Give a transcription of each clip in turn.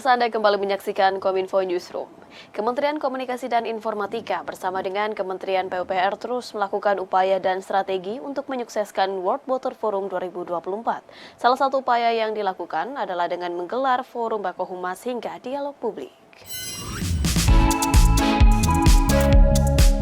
Pemirsa, Anda kembali menyaksikan Kominfo Newsroom. Kementerian Komunikasi dan Informatika bersama dengan Kementerian PUPR terus melakukan upaya dan strategi untuk menyukseskan World Water Forum 2024. Salah satu upaya yang dilakukan adalah dengan menggelar forum Bako Humas hingga dialog publik.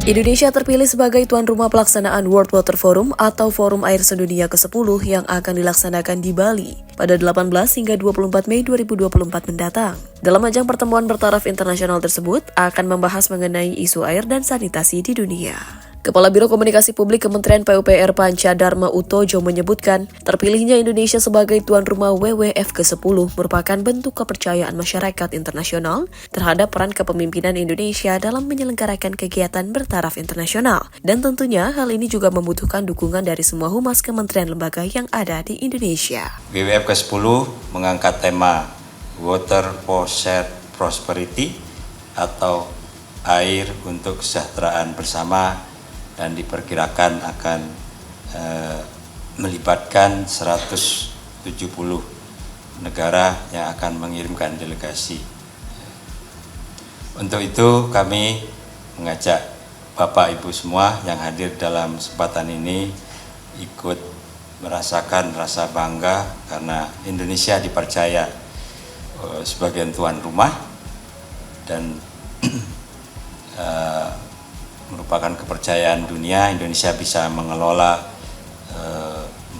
Indonesia terpilih sebagai tuan rumah pelaksanaan World Water Forum atau Forum Air Sedunia ke-10 yang akan dilaksanakan di Bali pada 18 hingga 24 Mei 2024 mendatang. Dalam ajang pertemuan bertaraf internasional tersebut akan membahas mengenai isu air dan sanitasi di dunia. Kepala Biro Komunikasi Publik Kementerian PUPR Panca Dharma Utojo menyebutkan, terpilihnya Indonesia sebagai tuan rumah WWF ke-10 merupakan bentuk kepercayaan masyarakat internasional terhadap peran kepemimpinan Indonesia dalam menyelenggarakan kegiatan bertaraf internasional. Dan tentunya hal ini juga membutuhkan dukungan dari semua humas kementerian lembaga yang ada di Indonesia. WWF ke-10 mengangkat tema Water for Shared Prosperity atau air untuk kesejahteraan bersama, dan diperkirakan akan melibatkan 170 negara yang akan mengirimkan delegasi. Untuk itu kami mengajak Bapak Ibu semua yang hadir dalam kesempatan ini ikut merasakan rasa bangga karena Indonesia dipercaya sebagai tuan rumah dan merupakan kepercayaan dunia. Indonesia bisa mengelola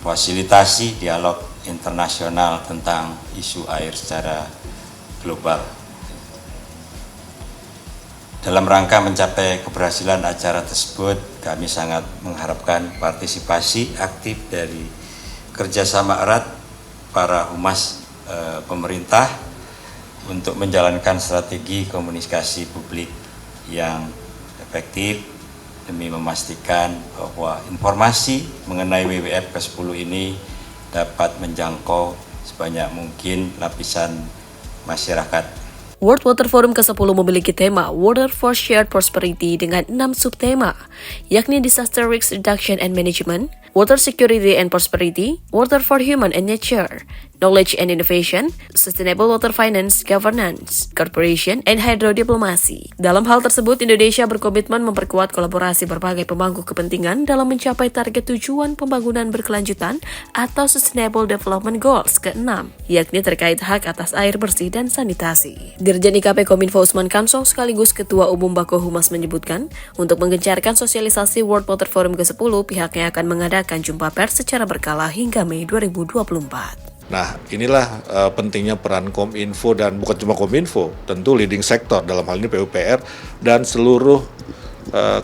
fasilitasi dialog internasional tentang isu air secara global. Dalam rangka mencapai keberhasilan acara tersebut, kami sangat mengharapkan partisipasi aktif dari kerjasama erat para humas pemerintah untuk menjalankan strategi komunikasi publik yang efektif demi memastikan bahwa informasi mengenai WWF ke-10 ini dapat menjangkau sebanyak mungkin lapisan masyarakat. World Water Forum ke-10 memiliki tema Water for Shared Prosperity dengan 6 subtema, yakni Disaster Risk Reduction and Management, Water Security and Prosperity, Water for Human and Nature, Knowledge and Innovation, Sustainable Water Finance, Governance, Corporation, and Hydrodiplomasi. Dalam hal tersebut, Indonesia berkomitmen memperkuat kolaborasi berbagai pemangku kepentingan dalam mencapai target tujuan pembangunan berkelanjutan atau Sustainable Development Goals ke-6, yakni terkait hak atas air bersih dan sanitasi. Dirjen IKP Kominfo Usman Kansong sekaligus Ketua Umum Bako Humas menyebutkan, untuk menggencarkan sosialisasi World Water Forum ke-10, pihaknya akan mengadakan jumpa pers secara berkala hingga Mei 2024. Nah, inilah pentingnya peran Kominfo dan bukan cuma Kominfo, tentu leading sektor dalam hal ini PUPR dan seluruh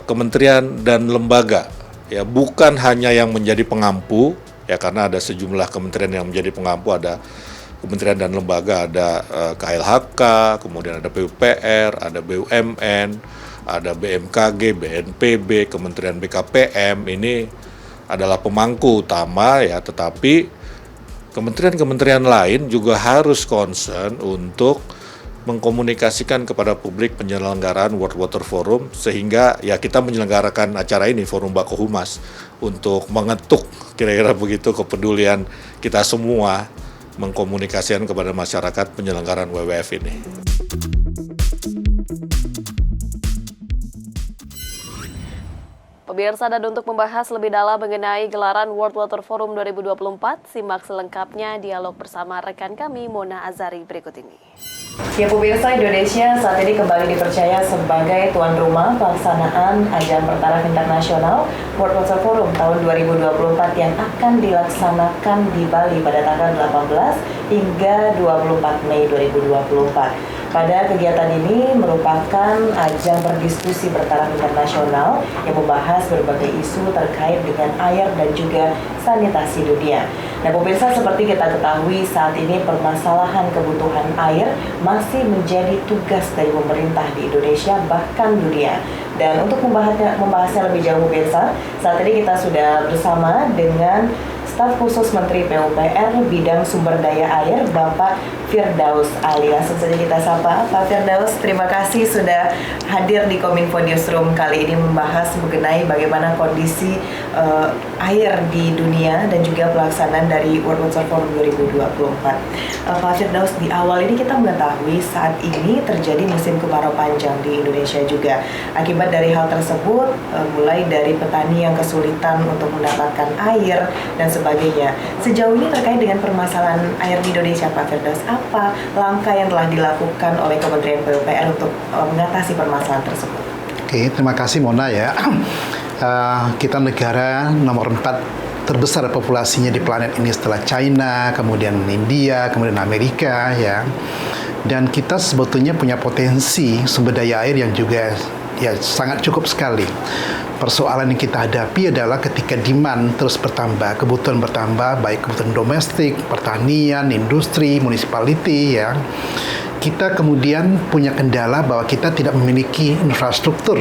kementerian dan lembaga. Ya, bukan hanya yang menjadi pengampu, ya karena ada sejumlah kementerian yang menjadi pengampu, ada kementerian dan lembaga, ada KLHK, kemudian ada PUPR, ada BUMN, ada BMKG, BNPB, Kementerian BKPM, ini adalah pemangku utama ya, tetapi kementerian-kementerian lain juga harus concern untuk mengkomunikasikan kepada publik penyelenggaraan World Water Forum sehingga ya kita menyelenggarakan acara ini, Forum Bako Humas, untuk mengetuk kira-kira begitu kepedulian kita semua mengkomunikasikan kepada masyarakat penyelenggaraan WWF ini. Pemirsa, dan untuk membahas lebih dalam mengenai gelaran World Water Forum 2024, simak selengkapnya dialog bersama rekan kami Mona Azari berikut ini. Ya pemirsa, Indonesia saat ini kembali dipercaya sebagai tuan rumah pelaksanaan ajang bertaraf internasional World Water Forum tahun 2024 yang akan dilaksanakan di Bali pada tanggal 18 hingga 24 Mei 2024. Pada kegiatan ini merupakan ajang berdiskusi bertaraf internasional yang membahas berbagai isu terkait dengan air dan juga sanitasi dunia. Nah pemirsa, seperti kita ketahui saat ini permasalahan kebutuhan air masih menjadi tugas dari pemerintah di Indonesia bahkan dunia. Dan untuk membahasnya lebih jauh pemirsa, saat ini kita sudah bersama dengan Staf Khusus Menteri PUPR Bidang Sumber Daya Air, Bapak Firdaus Ali. Langsung saja kita sapa Pak Firdaus. Terima kasih sudah hadir di Kominfo Newsroom kali ini membahas mengenai bagaimana kondisi air di dunia dan juga pelaksanaan dari World Water Forum 2024. Pak Firdaus, di awal ini kita mengetahui saat ini terjadi musim kemarau panjang di Indonesia juga. Akibat dari hal tersebut, mulai dari petani yang kesulitan untuk mendapatkan air dan sebagainya. Sejauh ini terkait dengan permasalahan air di Indonesia, Pak Firdaus, apa langkah yang telah dilakukan oleh Kementerian PUPR untuk mengatasi permasalahan tersebut? Oke, terima kasih Mona ya. Kita negara nomor 4 terbesar populasinya di planet ini setelah China, kemudian India, kemudian Amerika ya. Dan kita sebetulnya punya potensi sumber daya air yang juga ya sangat cukup sekali. Persoalan yang kita hadapi adalah ketika demand terus bertambah, kebutuhan bertambah, baik kebutuhan domestik, pertanian, industri, municipality ya. Kita kemudian punya kendala bahwa kita tidak memiliki infrastruktur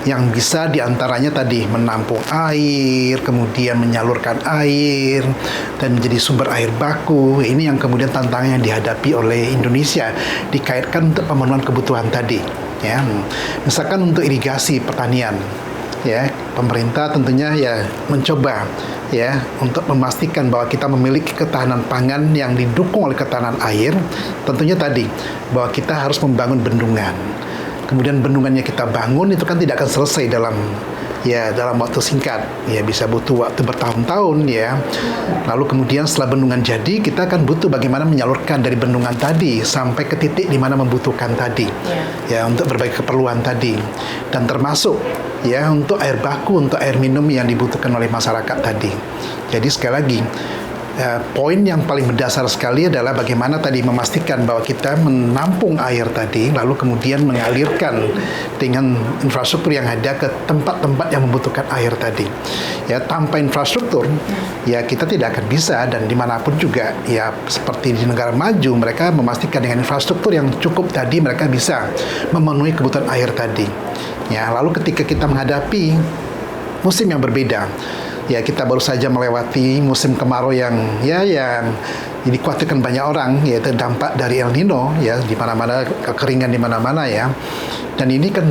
yang bisa diantaranya tadi menampung air, kemudian menyalurkan air, dan menjadi sumber air baku. Ini yang kemudian tantangan yang dihadapi oleh Indonesia dikaitkan untuk pemenuhan kebutuhan tadi. Ya, misalkan untuk irigasi pertanian, ya pemerintah tentunya ya mencoba ya untuk memastikan bahwa kita memiliki ketahanan pangan yang didukung oleh ketahanan air. Tentunya tadi bahwa kita harus membangun bendungan. Kemudian bendungannya kita bangun itu kan tidak akan selesai dalam waktu singkat, ya bisa butuh waktu bertahun-tahun ya. Lalu kemudian setelah bendungan jadi, kita akan butuh bagaimana menyalurkan dari bendungan tadi sampai ke titik di mana membutuhkan tadi, ya untuk berbagai keperluan tadi, dan termasuk ya untuk air baku, untuk air minum yang dibutuhkan oleh masyarakat tadi. Jadi sekali lagi, poin yang paling mendasar sekali adalah bagaimana tadi memastikan bahwa kita menampung air tadi, lalu kemudian mengalirkan dengan infrastruktur yang ada ke tempat-tempat yang membutuhkan air tadi. Ya, tanpa infrastruktur, ya kita tidak akan bisa, dan dimanapun juga, ya seperti di negara maju, mereka memastikan dengan infrastruktur yang cukup tadi, mereka bisa memenuhi kebutuhan air tadi. Ya, lalu ketika kita menghadapi musim yang berbeda, ya kita baru saja melewati musim kemarau yang dikhawatirkan banyak orang, yaitu dampak dari El Nino ya, di mana-mana kekeringan di mana-mana ya. Dan ini kan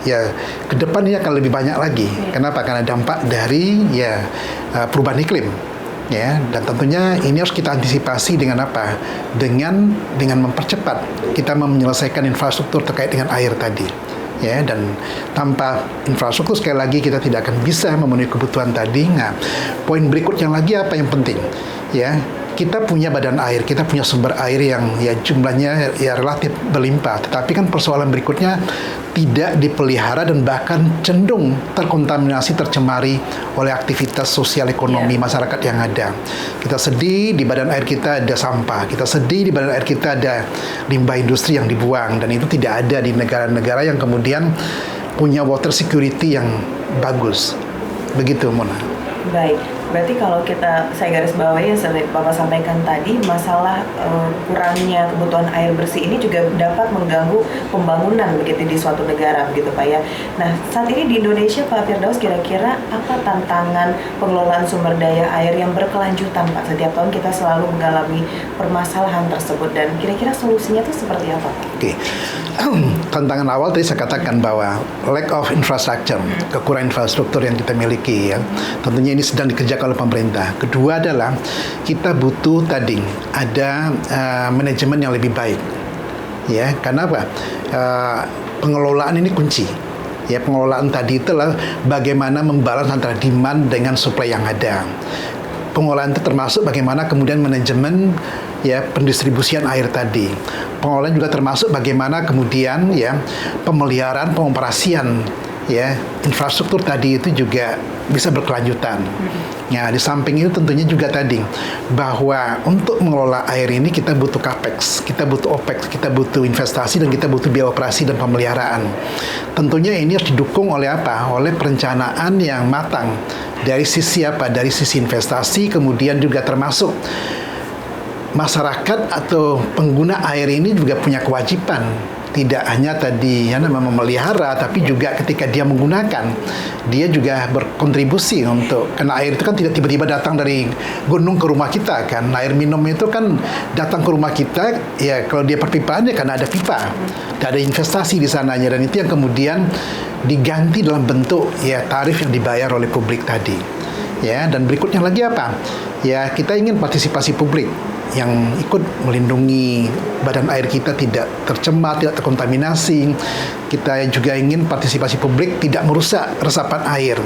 ya ke depan ini akan lebih banyak lagi. Kenapa? Karena dampak dari perubahan iklim. Ya, dan tentunya ini harus kita antisipasi dengan apa? Dengan mempercepat kita menyelesaikan infrastruktur terkait dengan air tadi. Ya, dan tanpa infrastruktur sekali lagi kita tidak akan bisa memenuhi kebutuhan tadi. Nah, poin berikutnya lagi apa yang penting? Ya, kita punya badan air, kita punya sumber air yang ya jumlahnya ya relatif berlimpah, tetapi kan persoalan berikutnya tidak dipelihara dan bahkan cenderung terkontaminasi, tercemari oleh aktivitas sosial ekonomi masyarakat yang ada. Kita sedih di badan air kita ada sampah, kita sedih di badan air kita ada limbah industri yang dibuang, dan itu tidak ada di negara-negara yang kemudian punya water security yang bagus. Begitu, Mona. Baik, berarti kalau saya garis bawahi yang Bapak sampaikan tadi, masalah kurangnya kebutuhan air bersih ini juga dapat mengganggu pembangunan begitu di suatu negara, begitu Pak ya. Nah, saat ini di Indonesia, Pak Firdaus, kira-kira apa tantangan pengelolaan sumber daya air yang berkelanjutan, Pak? Setiap tahun kita selalu mengalami permasalahan tersebut, dan kira-kira solusinya itu seperti apa, Pak? Oke. Tantangan awal tadi saya katakan bahwa lack of infrastructure, kekurangan infrastruktur yang kita miliki ya. Tentunya ini sedang dikerjakan oleh pemerintah. Kedua adalah kita butuh tadi ada manajemen yang lebih baik. Ya, karena apa? Pengelolaan ini kunci. Ya, pengelolaan tadi itulah bagaimana membalans antara demand dengan supply yang ada. Pengelolaan itu termasuk bagaimana kemudian manajemen ya pendistribusian air tadi. Pengelolaan juga termasuk bagaimana kemudian ya pemeliharaan, pengoperasian ya infrastruktur tadi itu juga bisa berkelanjutan. Ya, di samping itu tentunya juga tadi bahwa untuk mengelola air ini kita butuh capex, kita butuh opex, kita butuh investasi, dan kita butuh biaya operasi dan pemeliharaan. Tentunya ini harus didukung oleh apa? Oleh perencanaan yang matang dari sisi apa? Dari sisi investasi, kemudian juga termasuk masyarakat atau pengguna air ini juga punya kewajiban tidak hanya tadi memelihara, tapi juga ketika dia menggunakan, dia juga berkontribusi untuk, karena air itu kan tidak tiba-tiba datang dari gunung ke rumah kita kan. Air minum itu kan datang ke rumah kita, ya kalau dia perpipaan ya karena ada pipa, ada investasi di sananya, dan itu yang kemudian diganti dalam bentuk ya tarif yang dibayar oleh publik tadi. Ya, dan berikutnya lagi apa? Ya, kita ingin partisipasi publik yang ikut melindungi badan air kita tidak tercemar, tidak terkontaminasi. Kita juga ingin partisipasi publik tidak merusak resapan air.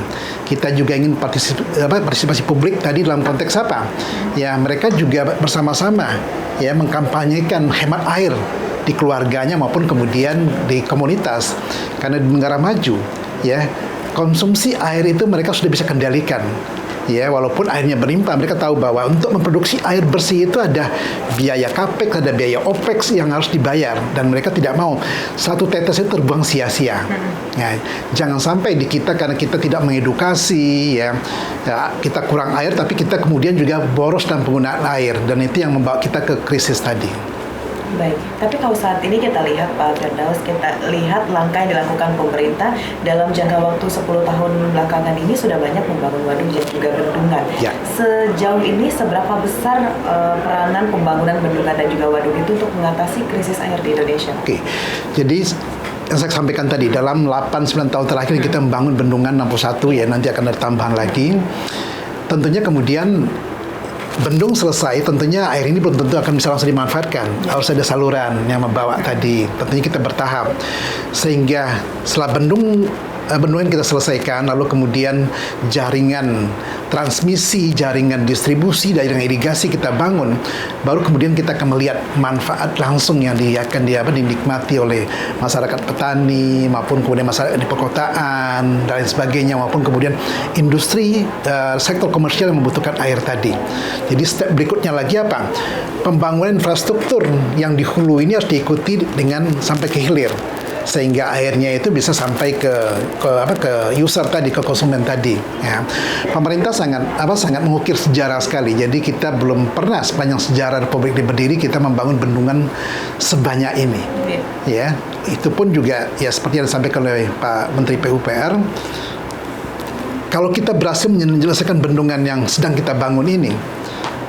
Kita juga ingin partisipasi publik tadi dalam konteks apa? Ya, mereka juga bersama-sama ya mengkampanyekan hemat air di keluarganya maupun kemudian di komunitas. Karena di negara maju ya, konsumsi air itu mereka sudah bisa kendalikan. Ya, walaupun airnya berlimpah, mereka tahu bahwa untuk memproduksi air bersih itu ada biaya capex, ada biaya opex yang harus dibayar, dan mereka tidak mau satu tetes itu terbuang sia-sia. Ya, jangan sampai di kita karena kita tidak mengedukasi, ya, kita kurang air, tapi kita kemudian juga boros dalam penggunaan air, dan itu yang membawa kita ke krisis tadi. Baik, tapi kalau saat ini kita lihat Pak Firdaus, kita lihat langkah yang dilakukan pemerintah dalam jangka waktu 10 tahun belakangan ini sudah banyak membangun waduk dan juga bendungan. Ya. Sejauh ini seberapa besar peranan pembangunan bendungan dan juga waduk itu untuk mengatasi krisis air di Indonesia? Oke, jadi yang saya sampaikan tadi, dalam 8-9 tahun terakhir kita membangun bendungan 61 ya, nanti akan ada tambahan lagi. Tentunya kemudian bendung selesai, tentunya air ini belum tentu akan bisa langsung dimanfaatkan. Harus ada saluran yang membawa tadi. Tentunya kita bertahap. Sehingga setelah bendungan kita selesaikan, lalu kemudian jaringan transmisi, jaringan distribusi, jaringan irigasi kita bangun, baru kemudian kita akan melihat manfaat langsung yang akan dinikmati oleh masyarakat petani maupun kemudian masyarakat di perkotaan dan lain sebagainya, maupun kemudian industri sektor komersial yang membutuhkan air tadi. Jadi step berikutnya lagi apa? Pembangunan infrastruktur yang di hulu ini harus diikuti dengan sampai ke hilir, sehingga airnya itu bisa sampai ke user tadi, ke konsumen tadi. Ya. Pemerintah sangat mengukir sejarah sekali. Jadi kita belum pernah sepanjang sejarah Republik ini berdiri kita membangun bendungan sebanyak ini. Ya, itu pun juga ya seperti yang disampaikan oleh Pak Menteri PUPR. Kalau kita berhasil menyelesaikan bendungan yang sedang kita bangun ini,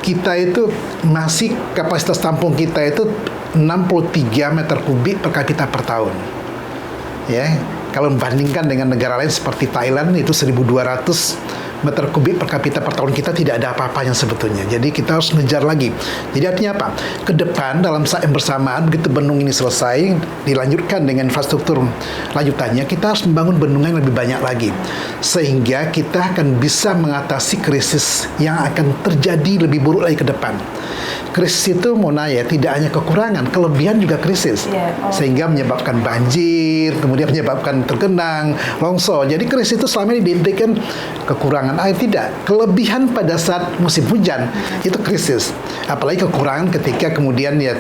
kita itu masih kapasitas tampung kita itu 63 meter kubik per kapita per tahun. Ya, kalau membandingkan dengan negara lain seperti Thailand itu 1.200 meter kubik per kapita per tahun, kita tidak ada apa-apanya sebetulnya. Jadi kita harus ngejar lagi. Jadi artinya apa? Ke depan dalam saat yang bersamaan begitu bendung ini selesai, dilanjutkan dengan infrastruktur lanjutannya, kita harus membangun bendungan yang lebih banyak lagi. Sehingga kita akan bisa mengatasi krisis yang akan terjadi lebih buruk lagi ke depan. Krisis itu Mona ya, tidak hanya kekurangan, kelebihan juga krisis. Sehingga menyebabkan banjir, kemudian menyebabkan tergenang, longsor. Jadi krisis itu selama ini diidentikan kekurangan air, tidak. Kelebihan pada saat musim hujan itu krisis. Apalagi kekurangan ketika kemudian ya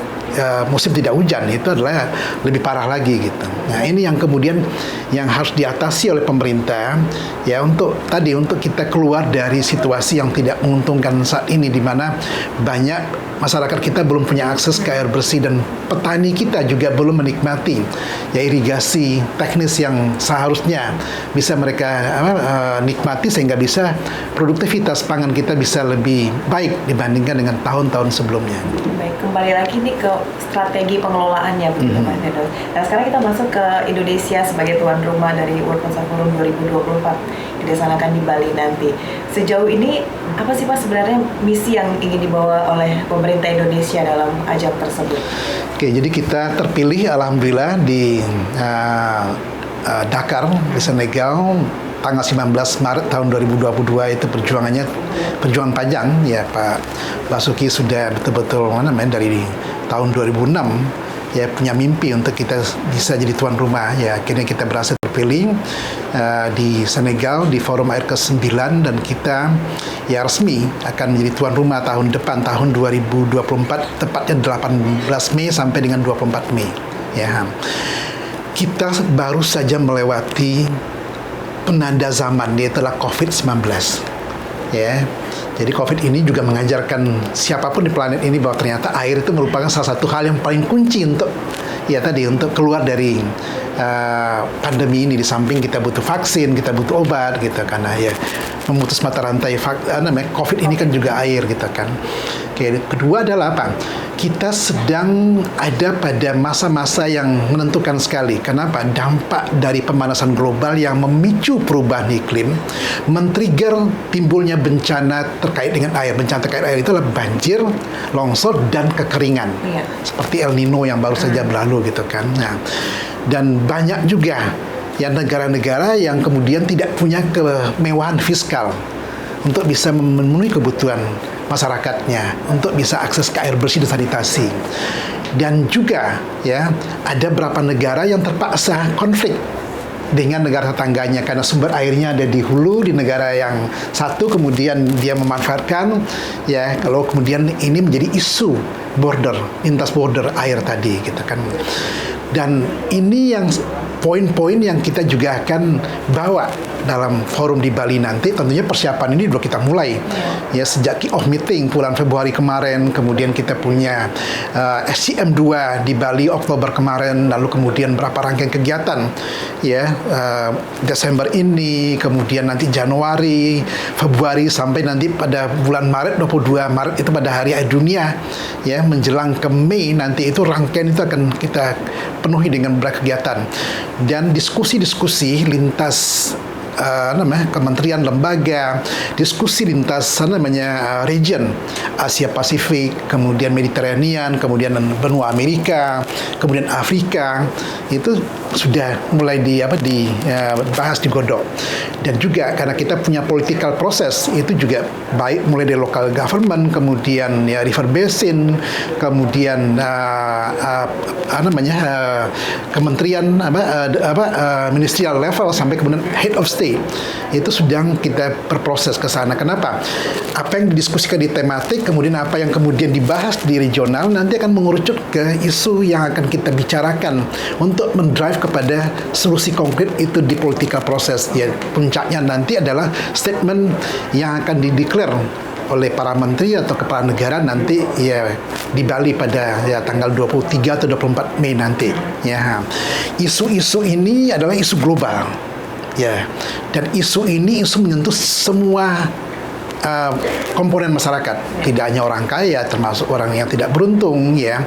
musim tidak hujan, itu adalah lebih parah lagi gitu. Nah, ini yang kemudian yang harus diatasi oleh pemerintah ya, untuk kita keluar dari situasi yang tidak menguntungkan saat ini, di mana banyak masyarakat kita belum punya akses ke air bersih, dan petani kita juga belum menikmati ya irigasi teknis yang seharusnya bisa mereka nikmati, sehingga bisa produktivitas pangan kita bisa lebih baik dibandingkan dengan tahun-tahun sebelumnya. Baik, kembali lagi nih ke strategi pengelolaannya begitu Pak Firdaus. Nah, sekarang kita masuk ke Indonesia sebagai tuan rumah dari World Water Forum 2024 dilaksanakan di Bali nanti. Sejauh ini apa sih Pak sebenarnya misi yang ingin dibawa oleh pemerintah Indonesia dalam ajang tersebut? Oke, jadi kita terpilih alhamdulillah di Dakar di Senegal tanggal 19 Maret tahun 2022. Itu perjuangan panjang ya, Pak Basuki sudah betul-betul dari tahun 2006 ya punya mimpi untuk kita bisa jadi tuan rumah ya. Akhirnya kita berhasil terpilih di Senegal di Forum Air ke-9, dan kita ya resmi akan menjadi tuan rumah tahun depan, tahun 2024, tepatnya 18 Mei sampai dengan 24 Mei ya. Kita baru saja melewati penanda zaman, yaitu COVID-19 ya. Jadi COVID ini juga mengajarkan siapapun di planet ini bahwa ternyata air itu merupakan salah satu hal yang paling kunci untuk ya tadi untuk keluar dari pandemi ini. Di samping kita butuh vaksin, kita butuh obat gitu, karena ya memutus mata rantai COVID ini kan juga air gitu kan. Oke, kedua adalah apa? Kita sedang ada pada masa-masa yang menentukan sekali. Kenapa? Dampak dari pemanasan global yang memicu perubahan iklim, men-trigger timbulnya bencana terkait dengan air. Bencana terkait air itu adalah banjir, longsor, dan kekeringan. Iya. Seperti El Nino yang baru saja berlalu gitu kan. Nah, dan banyak juga ya negara-negara yang kemudian tidak punya kemewahan fiskal untuk bisa memenuhi kebutuhan masyarakatnya, untuk bisa akses ke air bersih dan sanitasi. Dan juga ya ada beberapa negara yang terpaksa konflik dengan negara tetangganya karena sumber airnya ada di hulu di negara yang satu, kemudian dia memanfaatkan ya, kalau kemudian ini menjadi isu lintas border air tadi gitu kan. Dan ini yang poin-poin yang kita juga akan bawa dalam forum di Bali nanti. Tentunya persiapan ini sudah kita mulai ya sejak kick off meeting bulan Februari kemarin, kemudian kita punya SCM 2 di Bali Oktober kemarin, lalu kemudian berapa rangkaian kegiatan ya Desember ini, kemudian nanti Januari, Februari, sampai nanti pada bulan Maret, 22 Maret itu pada Hari Air Dunia ya, menjelang ke Mei nanti itu rangkaian itu akan kita penuhi dengan beberapa kegiatan dan diskusi-diskusi lintas kementerian, lembaga, diskusi lintas region Asia Pasifik, kemudian Mediterranean, kemudian benua Amerika, kemudian Afrika, itu sudah mulai dibahas, digodok. Dan juga karena kita punya political process itu juga baik mulai dari local government, kemudian ya river basin, kemudian kementerian ministerial level sampai kemudian head of state, itu sedang kita berproses ke sana. Kenapa? Apa yang didiskusikan di tematik, kemudian apa yang kemudian dibahas di regional nanti akan mengerucut ke isu yang akan kita bicarakan untuk mendrive kepada solusi konkret itu di political process. Ya, puncaknya nanti adalah statement yang akan dideklar oleh para menteri atau kepala negara nanti ya di Bali pada ya tanggal 23 atau 24 Mei nanti. Ya, isu-isu ini adalah isu global. Ya, dan isu ini menyentuh semua komponen masyarakat, tidak hanya orang kaya, termasuk orang yang tidak beruntung ya.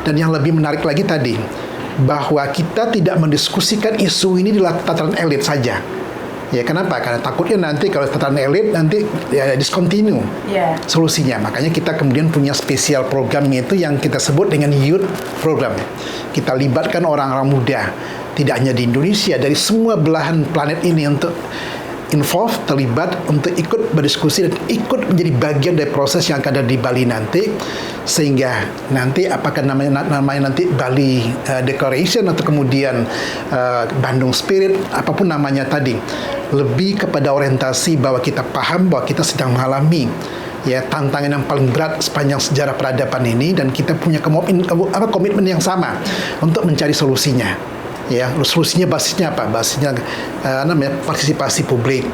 Dan yang lebih menarik lagi tadi, bahwa kita tidak mendiskusikan isu ini di tataran elit saja. Ya, kenapa? Karena takutnya nanti kalau tataran elit nanti ya discontinue solusinya. Makanya kita kemudian punya spesial program itu yang kita sebut dengan Youth Program. Kita libatkan orang-orang muda, tidak hanya di Indonesia, dari semua belahan planet ini untuk terlibat, untuk ikut berdiskusi dan ikut menjadi bagian dari proses yang akan ada di Bali nanti, sehingga nanti apakah namanya nanti Bali Declaration atau kemudian Bandung Spirit, apapun namanya tadi, lebih kepada orientasi bahwa kita paham bahwa kita sedang mengalami ya tantangan yang paling berat sepanjang sejarah peradaban ini, dan kita punya komitmen yang sama untuk mencari solusinya. Ya, solusinya basisnya apa? Basisnya partisipasi publik.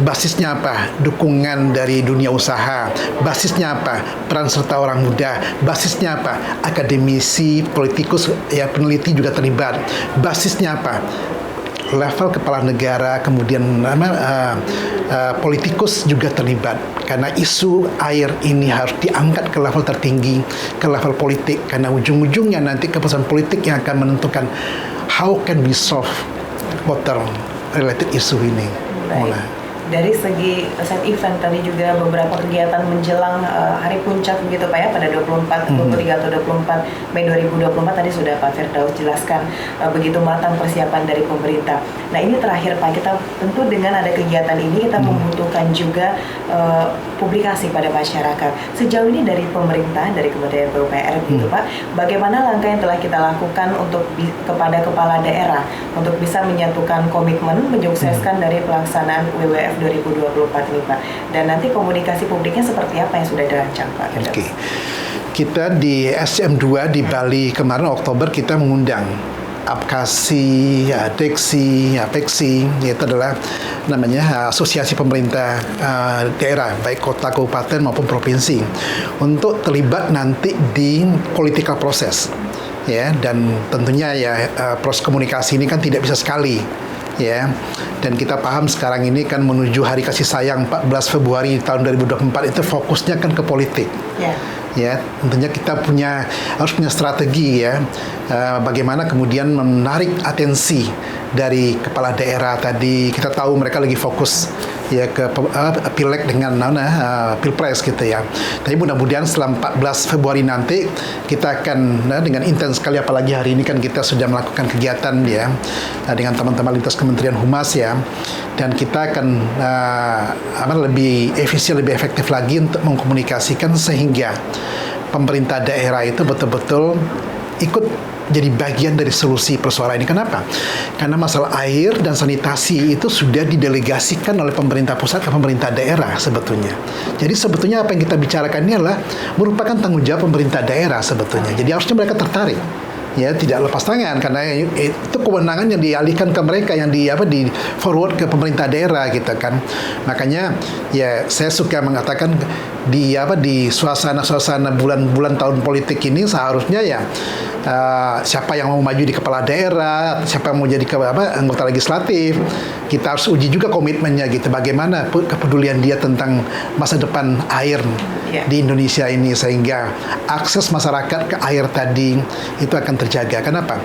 Basisnya apa? Dukungan dari dunia usaha. Basisnya apa? Peran serta orang muda. Basisnya apa? Akademisi, politikus, ya peneliti juga terlibat. Basisnya apa? Level kepala negara, kemudian politikus juga terlibat, karena isu air ini harus diangkat ke level tertinggi, ke level politik, karena ujung-ujungnya nanti keputusan politik yang akan menentukan how can we solve water related issue ini. Dari segi set event tadi juga beberapa kegiatan menjelang hari puncak begitu Pak ya, pada 23 atau 24 Mei 2024 tadi sudah Pak Firdaus jelaskan begitu matang persiapan dari pemerintah. Nah, ini terakhir Pak, kita tentu dengan ada kegiatan ini kita membutuhkan juga publikasi pada masyarakat. Sejauh ini dari pemerintah, dari Kementerian PUPR gitu Pak, bagaimana langkah yang telah kita lakukan untuk kepada kepala daerah untuk bisa menyatukan komitmen menyukseskan dari pelaksanaan WWF 2024 ini Pak, dan nanti komunikasi publiknya seperti apa yang sudah dirancang Pak? Oke. Kita di SCM 2 di Bali kemarin Oktober kita mengundang APKASI, DEKSI, APEKSI, itu adalah namanya asosiasi pemerintah daerah, baik kota, kabupaten maupun provinsi, untuk terlibat nanti di political process. ya, dan tentunya ya proses komunikasi ini kan tidak bisa sekali, ya. Dan kita paham sekarang ini kan menuju Hari Kasih Sayang 14 Februari tahun 2024 itu fokusnya kan ke politik. Ya, tentunya kita harus punya strategi ya, bagaimana kemudian menarik atensi dari kepala daerah tadi. Kita tahu mereka lagi fokus ya ke pileg dengan pilpres gitu ya. Tapi mudah-mudahan setelah 14 Februari nanti kita akan dengan intens sekali, apalagi hari ini kan kita sudah melakukan kegiatan ya dengan teman-teman lintas Kementerian Humas ya, dan kita akan lebih efisien, lebih efektif lagi untuk mengkomunikasikan sehingga pemerintah daerah itu betul-betul ikut jadi bagian dari solusi persoalan ini. Kenapa? Karena masalah air dan sanitasi itu sudah didelegasikan oleh pemerintah pusat ke pemerintah daerah sebetulnya. Jadi sebetulnya apa yang kita bicarakan ini adalah merupakan tanggung jawab pemerintah daerah sebetulnya. Jadi harusnya mereka tertarik. Ya, tidak lepas tangan, karena itu kewenangan yang dialihkan ke mereka, yang di forward ke pemerintah daerah gitu kan. Makanya ya saya suka mengatakan di suasana bulan-bulan tahun politik ini seharusnya ya siapa yang mau maju di kepala daerah, siapa yang mau jadi anggota legislatif, kita harus uji juga komitmennya gitu, bagaimana kepedulian dia tentang masa depan air di Indonesia ini, sehingga akses masyarakat ke air tadi itu akan terjaga. Kenapa?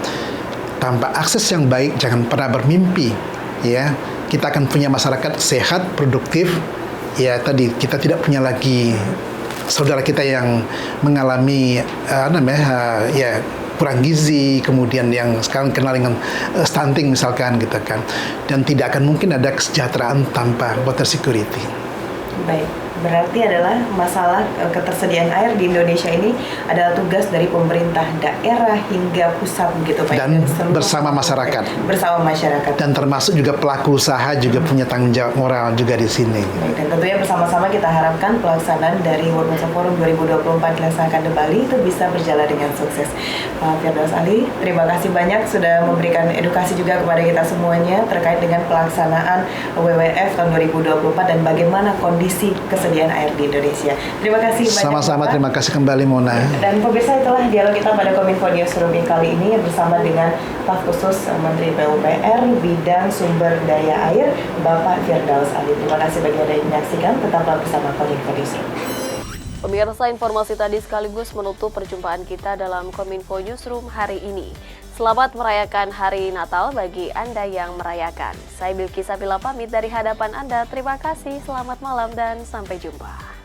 Tanpa akses yang baik jangan pernah bermimpi ya kita akan punya masyarakat sehat, produktif. Ya tadi kita tidak punya lagi saudara kita yang mengalami kurang gizi, kemudian yang sekarang kenal dengan stunting misalkan gitu kan, dan tidak akan mungkin ada kesejahteraan tanpa water security. Baik, berarti adalah masalah ketersediaan air di Indonesia ini adalah tugas dari pemerintah daerah hingga pusat begitu Pak. Dan bersama masyarakat. Bersama masyarakat. Dan termasuk juga pelaku usaha juga punya tanggung jawab moral juga di sini. Baik, dan tentunya bersama-sama kita harapkan pelaksanaan dari World Water Forum 2024 dilaksanakan di Bali itu bisa berjalan dengan sukses. Pak Firdaus Ali, terima kasih banyak sudah memberikan edukasi juga kepada kita semuanya terkait dengan pelaksanaan WWF tahun 2024 dan bagaimana kondisi kesediaan air di Indonesia. Terima kasih banyak. Sama-sama, terima kasih kembali Mona. Dan pemirsa, itulah dialog kita pada Kominfo Newsroom kali ini bersama dengan Staf Khusus Menteri PUPR Bidang Sumber Daya Air, Bapak Firdaus Ali. Terima kasih bagi Anda yang menyaksikan. Tetaplah bersama Kominfo Newsroom. Pemirsa, informasi tadi sekaligus menutup perjumpaan kita dalam Kominfo Newsroom hari ini. Selamat merayakan Hari Natal bagi Anda yang merayakan. Saya Bilqis Sabila pamit dari hadapan Anda. Terima kasih, selamat malam dan sampai jumpa.